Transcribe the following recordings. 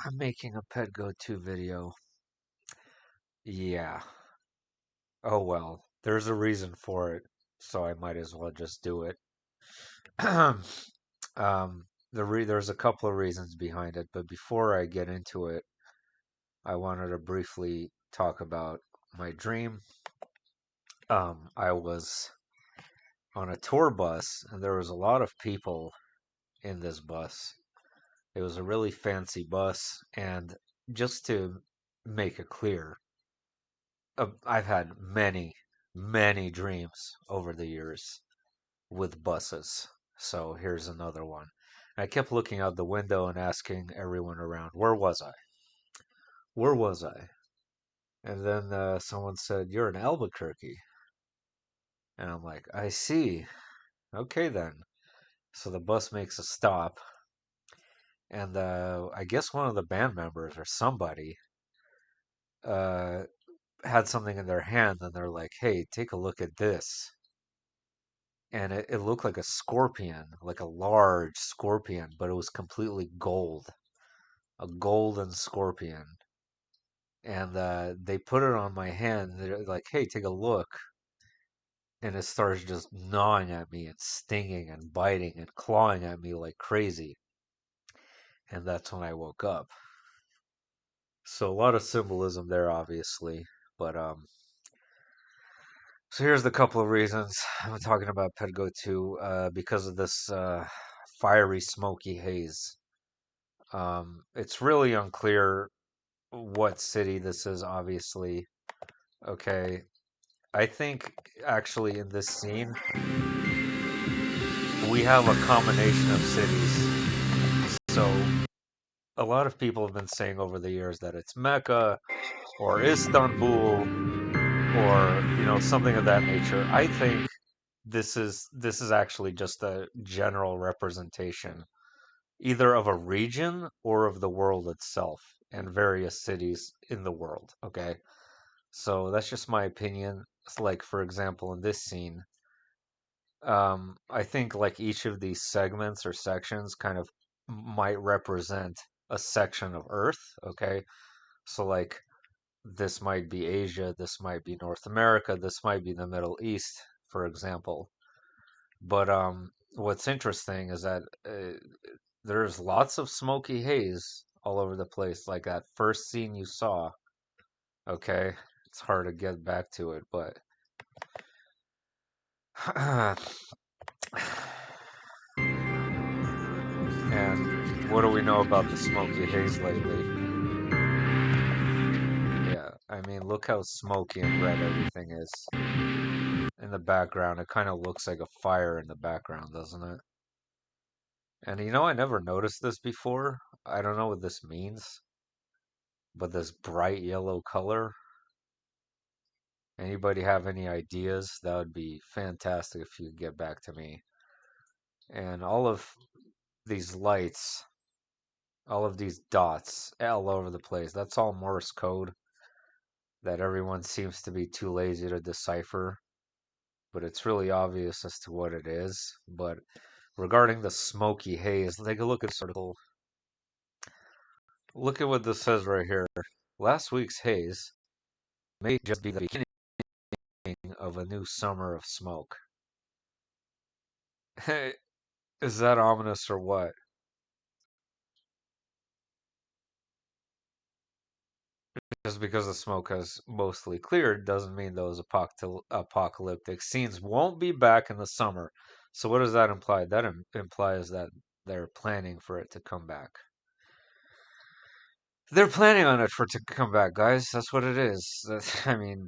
I'm making a Ipetgoat2 video. Yeah. Oh well. There's a reason for it, so I might as well just do it. There's a couple of reasons behind it, but before I get into it, I wanted to briefly talk about my dream. I was on a tour bus, and there was a lot of people in this bus. It was a really fancy bus, and just to make it clear, I've had many dreams over the years with buses. So here's another one. I kept looking out the window and asking everyone around, where was I? Where was I? And then someone said, you're in Albuquerque. And I'm like, I see. Okay then. So the bus makes a stop. And I guess one of the band members or somebody uh, had something in their hand. And they're like, hey, take a look at this. And it looked like a scorpion, like a large scorpion, but it was completely gold, a golden scorpion. And they put it on my hand. They're like, "Hey, take a look," and it starts just gnawing at me and stinging and biting and clawing at me like crazy. And that's when I woke up. So a lot of symbolism there, obviously. But so here's the couple of reasons I'm talking about Pedgo 2 because of this fiery, smoky haze. It's really unclear what city this is, obviously. Okay. I think actually in this scene, we have a combination of cities. So a lot of people have been saying over the years that it's Mecca or Istanbul or, something of that nature. I think this is actually just a general representation either of a region or of the world itself and various cities in the world, okay? So that's just my opinion. It's like, for example, in this scene, I think like each of these segments or sections kind of might represent a section of Earth, okay? So like this might be Asia, this might be North America, this might be the Middle East, for example. But what's interesting is that there's lots of smoky haze all over the place, like that first scene you saw, okay? It's hard to get back to it, but and what do we know about the smoky haze lately? Yeah, I mean, look how smoky and red everything is in the background. It kind of looks like a fire in the background, doesn't it? And I never noticed this before. I don't know what this means, but this bright yellow color. Anybody have any ideas? That would be fantastic if you could get back to me. And all of these lights, all of these dots all over the place, that's all Morse code that everyone seems to be too lazy to decipher, but it's really obvious as to what it is. But regarding the smoky haze, take a look at this article. Look at what this says right here. Last week's haze may just be the beginning of a new summer of smoke. Is that ominous or what? Just because the smoke has mostly cleared doesn't mean those apocalyptic scenes won't be back in the summer. So what does that imply? That implies that they're planning for it to come back. They're planning on it for it to come back, guys. That's what it is. I mean,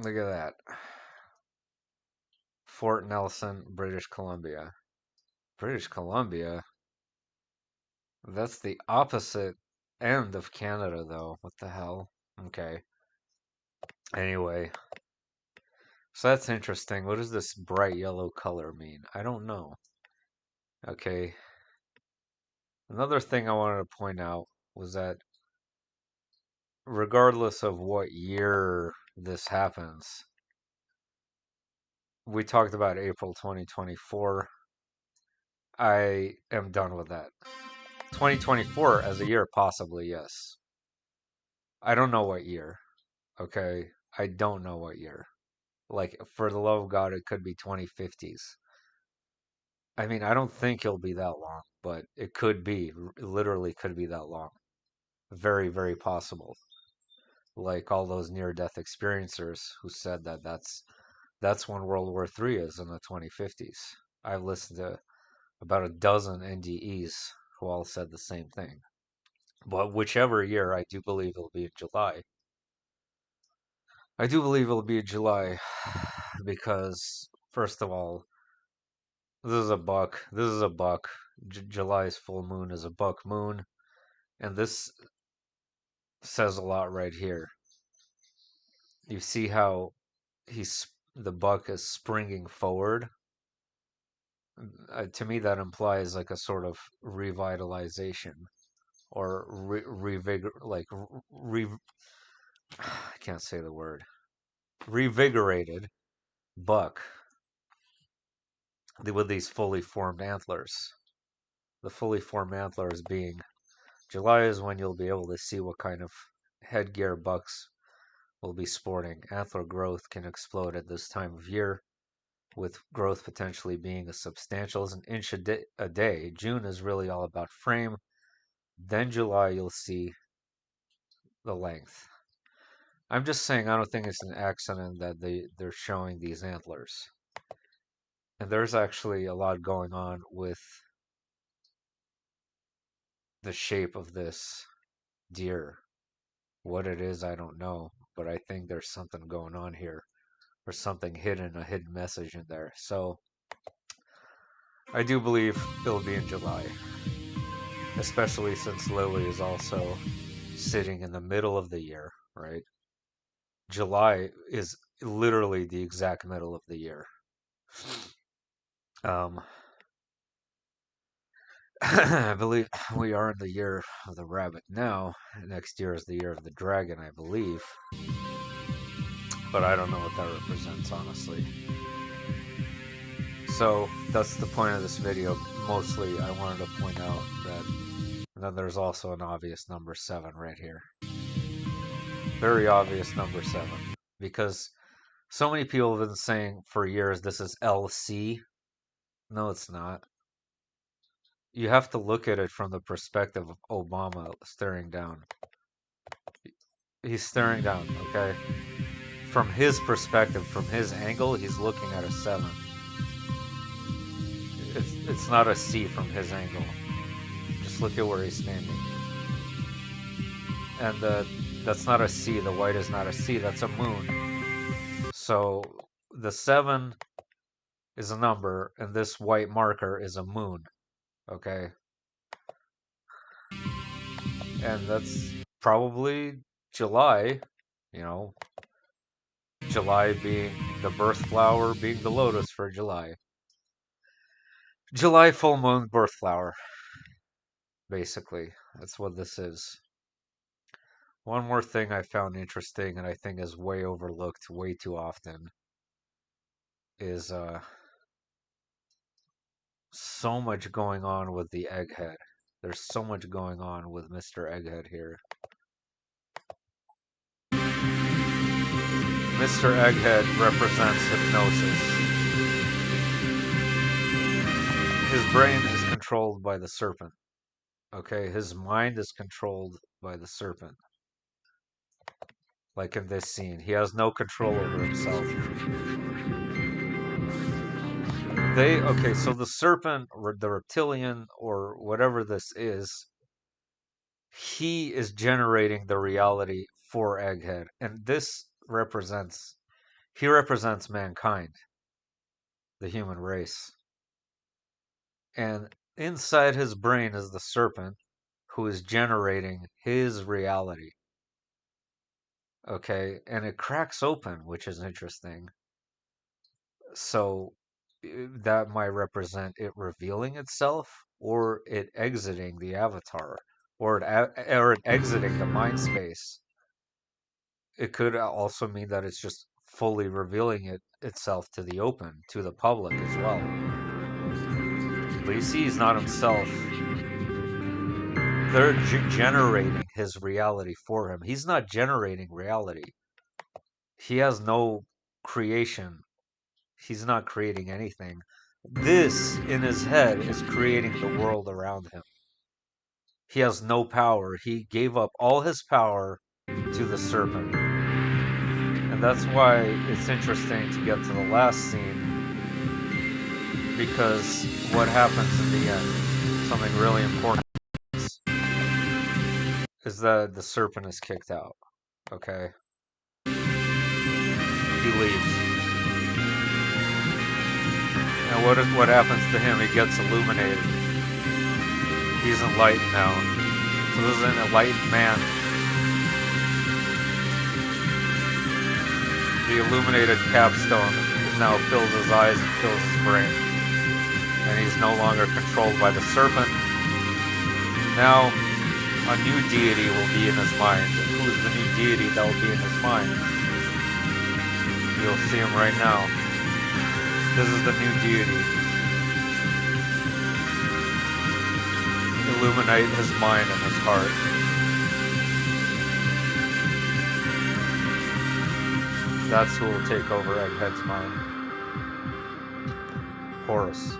look at that. Fort Nelson, British Columbia. British Columbia? That's the opposite end of Canada, though. What the hell? Okay. Anyway, so that's interesting. What does this bright yellow color mean? I don't know. Okay. Another thing I wanted to point out was that regardless of what year this happens, we talked about April 2024. I am done with that. 2024 as a year, possibly, yes. I don't know what year, okay? I don't know what year. Like, for the love of God, it could be 2050s. I mean, I don't think it'll be that long, but it could be. Literally could be that long. Very, very possible. Like all those near-death experiencers who said that that's when World War III is in the 2050s. I've listened to about a dozen NDEs who all said the same thing. But whichever year, I do believe it'll be in July. I do believe it'll be in July because, first of all, this is a buck. This is a buck. July's full moon is a buck moon. And this says a lot right here. You see how the buck is springing forward. To me, that implies like a sort of revitalization or revigor, like re. I can't say the word. Revigorated buck with these fully formed antlers. The fully formed antlers being July is when you'll be able to see what kind of headgear bucks will be sporting. Antler growth can explode at this time of year, with growth potentially being as substantial as an inch a day. June is really all about frame. Then July, you'll see the length. I'm just saying, I don't think it's an accident that they're showing these antlers. And there's actually a lot going on with the shape of this deer. What it is, I don't know, but I think there's something going on here, or something hidden, a hidden message in there. So I do believe it'll be in July, especially since Lily is also sitting in the middle of the year, right? July is literally the exact middle of the year. Um, I believe we are in the year of the rabbit now. Next year is the year of the dragon, I believe. But I don't know what that represents, honestly. So that's the point of this video. Mostly, I wanted to point out that. And then there's also an obvious number 7 right here. Very obvious number 7. Because so many people have been saying for years this is LC. No, it's not. You have to look at it from the perspective of Obama staring down. He's staring down, okay? From his perspective, from his angle, he's looking at a 7. It's not a C from his angle. Just look at where he's standing. And that's not a C. The white is not a C. That's a moon. So the 7 is a number, and this white marker is a moon. Okay? And that's probably July, you know, July being the birth flower, being the lotus for July. July full moon birth flower, basically. That's what this is. One more thing I found interesting and I think is way overlooked way too often is so much going on with the egghead. There's so much going on with Mr. Egghead here. Mr. Egghead represents hypnosis. His brain is controlled by the serpent. Okay, his mind is controlled by the serpent. Like in this scene, he has no control over himself. Okay, so the serpent, or the reptilian, or whatever this is, he is generating the reality for Egghead. And this he represents mankind, the human race. And inside his brain is the serpent who is generating his reality. Okay, and it cracks open, which is interesting. So that might represent it revealing itself, or it exiting the avatar, or it exiting the mind space. It could also mean that it's just fully revealing itself to the open, to the public as well. But you see, he's not himself. They're generating his reality for him. He's not generating reality. He has no creation. He's not creating anything. This in his head is creating the world around him. He has no power. He gave up all his power to the serpent. And that's why it's interesting to get to the last scene, because what happens in the end, something really important, is that the serpent is kicked out. Okay? He leaves. And what happens to him? He gets illuminated. He's enlightened now. So this is an enlightened man. The illuminated capstone now fills his eyes and fills his brain. And he's no longer controlled by the serpent. Now, a new deity will be in his mind. And who's the new deity that will be in his mind? You'll see him right now. This is the new deity. Illuminate his mind and his heart. That's who will take over Egghead's mind. Horus.